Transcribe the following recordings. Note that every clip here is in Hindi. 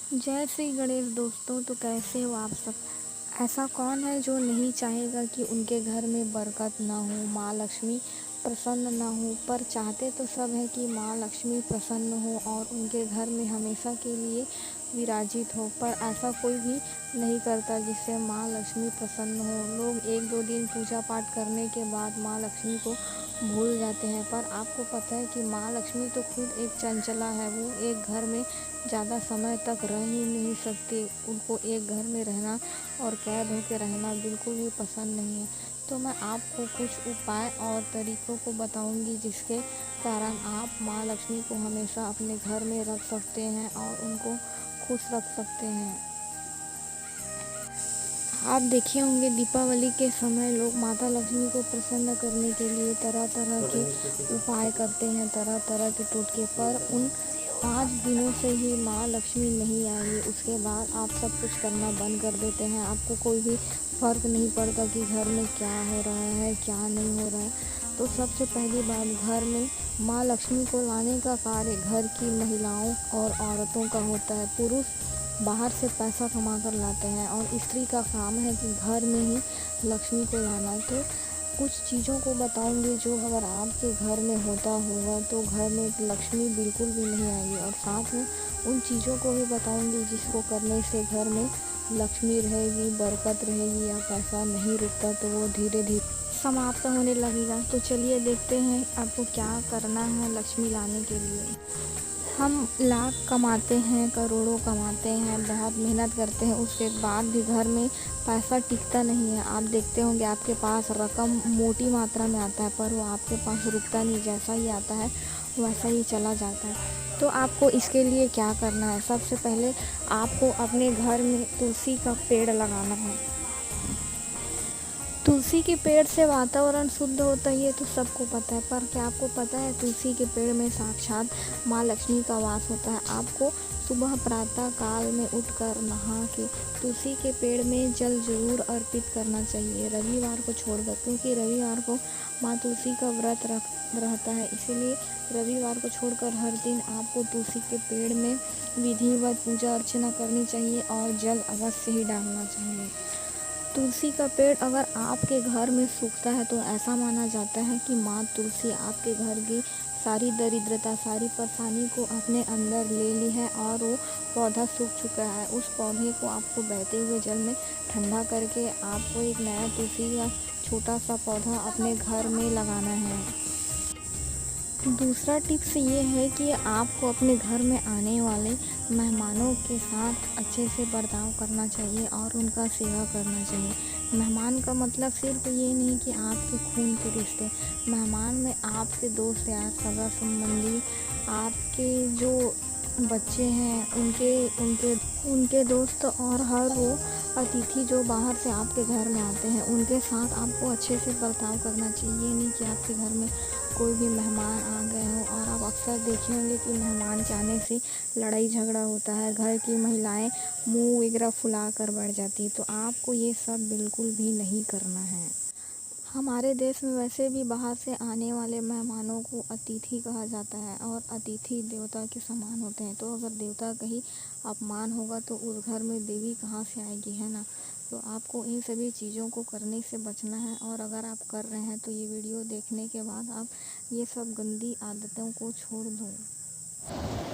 जय श्री गणेश दोस्तों। तो कैसे हो आप सब। ऐसा कौन है जो नहीं चाहेगा कि उनके घर में बरकत ना हो, माँ लक्ष्मी प्रसन्न ना हो। पर चाहते तो सब है कि माँ लक्ष्मी प्रसन्न हो और उनके घर में हमेशा के लिए विराजित हो। पर ऐसा कोई भी नहीं करता जिससे माँ लक्ष्मी प्रसन्न हो। लोग एक दो दिन पूजा पाठ करने के बाद माँ लक्ष्मी को भूल जाते हैं। पर आपको पता है कि माँ लक्ष्मी तो खुद एक चंचला है। वो एक घर में ज़्यादा समय तक रह ही नहीं सकती। उनको एक घर में रहना और कैद होकर रहना बिल्कुल भी पसंद नहीं है। तो मैं आपको कुछ उपाय और तरीक़ों को बताऊंगी जिसके कारण आप माँ लक्ष्मी को हमेशा अपने घर में रख सकते हैं और उनको खुश रख सकते हैं। आप देखे होंगे दीपावली के समय लोग माता लक्ष्मी को प्रसन्न करने के लिए तरह तरह के उपाय करते हैं, तरह तरह के टोटके। पर उन 5 दिनों से ही माँ लक्ष्मी नहीं आएगी। उसके बाद आप सब कुछ करना बंद कर देते हैं। आपको कोई भी फ़र्क नहीं पड़ता कि घर में क्या हो रहा है, क्या नहीं हो रहा है। तो सबसे पहली बात, घर में माँ लक्ष्मी को लाने का कार्य घर की महिलाओं और औरतों का होता है। पुरुष बाहर से पैसा कमा कर लाते हैं और स्त्री का काम है कि घर में ही लक्ष्मी को लाना। तो कुछ चीज़ों को बताऊंगी जो अगर आपके घर में होता होगा तो घर में लक्ष्मी बिल्कुल भी नहीं आएगी। और साथ में उन चीज़ों को भी बताऊंगी जिसको करने से घर में लक्ष्मी रहेगी, बरकत रहेगी, या पैसा नहीं रुकता तो वो धीरे धीरे समाप्त होने लगेगा। तो चलिए देखते हैं आपको क्या करना है लक्ष्मी लाने के लिए। हम लाख कमाते हैं, करोड़ों कमाते हैं, बहुत मेहनत करते हैं, उसके बाद भी घर में पैसा टिकता नहीं है। आप देखते होंगे आपके पास रकम मोटी मात्रा में आता है पर वो आपके पास रुकता नहीं। जैसा ही आता है वैसा ही चला जाता है। तो आपको इसके लिए क्या करना है, सबसे पहले आपको अपने घर में तुलसी का पेड़ लगाना है। तुलसी के पेड़ से वातावरण शुद्ध होता है, ये तो सबको पता है। पर क्या आपको पता है तुलसी के पेड़ में साक्षात माँ लक्ष्मी का वास होता है। आपको सुबह प्रातः काल में उठकर नहा के तुलसी के पेड़ में जल जरूर अर्पित करना चाहिए, रविवार को छोड़कर, क्योंकि रविवार को माँ तुलसी का व्रत रहता है। इसीलिए रविवार को छोड़कर हर दिन आपको तुलसी के पेड़ में विधिवत पूजा अर्चना करनी चाहिए और जल अवश्य ही डालना चाहिए। तुलसी का पेड़ अगर आपके घर में सूखता है तो ऐसा माना जाता है कि माँ तुलसी आपके घर की सारी दरिद्रता, सारी परेशानी को अपने अंदर ले ली है और वो पौधा सूख चुका है। उस पौधे को आपको बहते हुए जल में ठंडा करके आपको एक नया तुलसी का छोटा सा पौधा अपने घर में लगाना है। दूसरा टिप्स ये है कि आपको अपने घर में आने वाले मेहमानों के साथ अच्छे से बर्ताव करना चाहिए और उनका सेवा करना चाहिए। मेहमान का मतलब सिर्फ ये नहीं कि आपके खून के रिश्ते, मेहमान में आपके दोस्त यार, सगा संबंधी, आपके जो बच्चे हैं उनके उनके उनके दोस्त और हर वो अतिथि जो बाहर से आपके घर में आते हैं उनके साथ आपको अच्छे से बर्ताव करना चाहिए। ये नहीं कि आपके घर में कोई भी मेहमान आ गए हों। और आप अक्सर देखे होंगे कि मेहमान के आने से लड़ाई झगड़ा होता है, घर की महिलाएं मुंह वगैरह फुला कर बैठ जाती है। तो आपको ये सब बिल्कुल भी नहीं करना है। हमारे देश में वैसे भी बाहर से आने वाले मेहमानों को अतिथि कहा जाता है और अतिथि देवता के समान होते हैं। तो अगर देवता का ही अपमान होगा तो उस घर में देवी कहाँ से आएगी, है ना। तो आपको इन सभी चीज़ों को करने से बचना है। और अगर आप कर रहे हैं तो ये वीडियो देखने के बाद आप ये सब गंदी आदतों को छोड़ दो।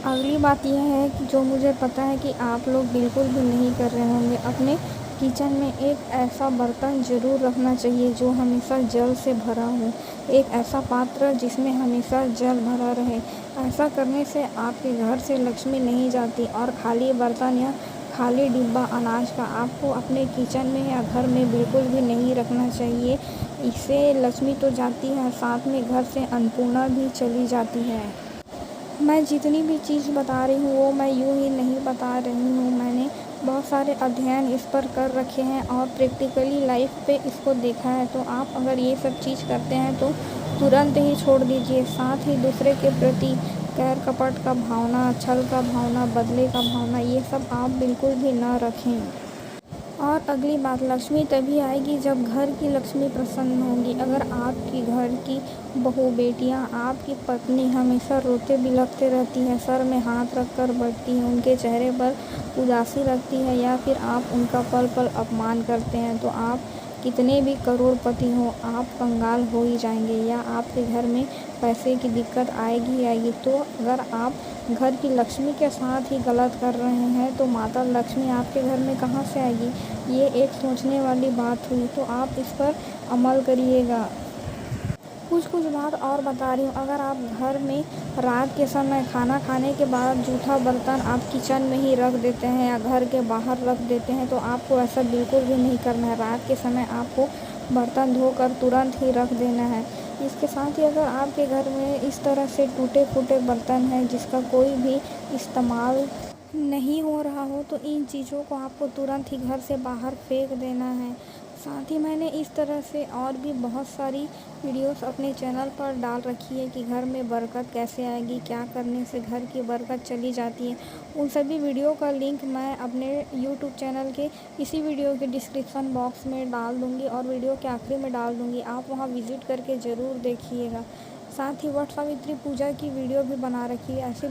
अगली बात यह है कि जो मुझे पता है कि आप लोग बिल्कुल भी नहीं कर रहे होंगे, अपने किचन में एक ऐसा बर्तन ज़रूर रखना चाहिए जो हमेशा जल से भरा हो। एक ऐसा पात्र जिसमें हमेशा जल भरा रहे। ऐसा करने से आपके घर से लक्ष्मी नहीं जाती। और खाली बर्तन या खाली डिब्बा अनाज का आपको अपने किचन में या घर में बिल्कुल भी नहीं रखना चाहिए। इससे लक्ष्मी तो जाती है, साथ में घर से अन्नपूर्णा भी चली जाती है। मैं जितनी भी चीज़ बता रही हूँ वो मैं यूँ ही नहीं बता रही हूँ। मैंने बहुत सारे अध्ययन इस पर कर रखे हैं और प्रैक्टिकली लाइफ पे इसको देखा है। तो आप अगर ये सब चीज़ करते हैं तो तुरंत ही छोड़ दीजिए। साथ ही दूसरे के प्रति कैर कपट का भावना, छल का भावना, बदले का भावना, ये सब आप बिल्कुल भी ना रखें। और अगली बात, लक्ष्मी तभी आएगी जब घर की लक्ष्मी प्रसन्न होगी। अगर आपकी घर की बहू बेटियां, आपकी पत्नी हमेशा रोते बिलखते रहती है, सर में हाथ रख कर बैठती है, उनके चेहरे पर उदासी रखती है, या फिर आप उनका पल पल अपमान करते हैं, तो आप कितने भी करोड़पति हों, आप कंगाल हो ही जाएंगे, या आपके घर में पैसे की दिक्कत आएगी ही आएगी। तो अगर आप घर की लक्ष्मी के साथ ही गलत कर रहे हैं तो माता लक्ष्मी आपके घर में कहाँ से आएगी? ये एक सोचने वाली बात हुई, तो आप इस पर अमल करिएगा। कुछ बात और बता रही हूँ, अगर आप घर में रात के समय खाना खाने के बाद जूठा बर्तन आप किचन में ही रख देते हैं या घर के बाहर रख देते हैं, तो आपको ऐसा बिल्कुल भी नहीं करना है। रात के समय आपको बर्तन धोकर तुरंत ही रख देना है। इसके साथ ही अगर आपके घर में इस तरह से टूटे फूटे बर्तन हैं जिसका कोई भी इस्तेमाल नहीं हो रहा हो, तो इन चीज़ों को आपको तुरंत ही घर से बाहर फेंक देना है। साथ ही मैंने इस तरह से और भी बहुत सारी वीडियोस अपने चैनल पर डाल रखी है कि घर में बरकत कैसे आएगी, क्या करने से घर की बरकत चली जाती है। उन सभी वीडियो का लिंक मैं अपने यूट्यूब चैनल के इसी वीडियो के डिस्क्रिप्शन बॉक्स में डाल दूँगी और वीडियो के आखिरी में डाल दूँगी। आप वहाँ विज़िट करके ज़रूर देखिएगा। साथ ही वट सावित्री पूजा की वीडियो भी बना रखी है ऐसे,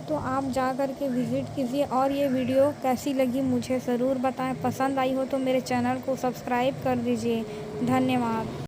तो आप जा कर के विज़िट कीजिए। और ये वीडियो कैसी लगी मुझे ज़रूर बताएं। पसंद आई हो तो मेरे चैनल को सब्सक्राइब कर दीजिए। धन्यवाद।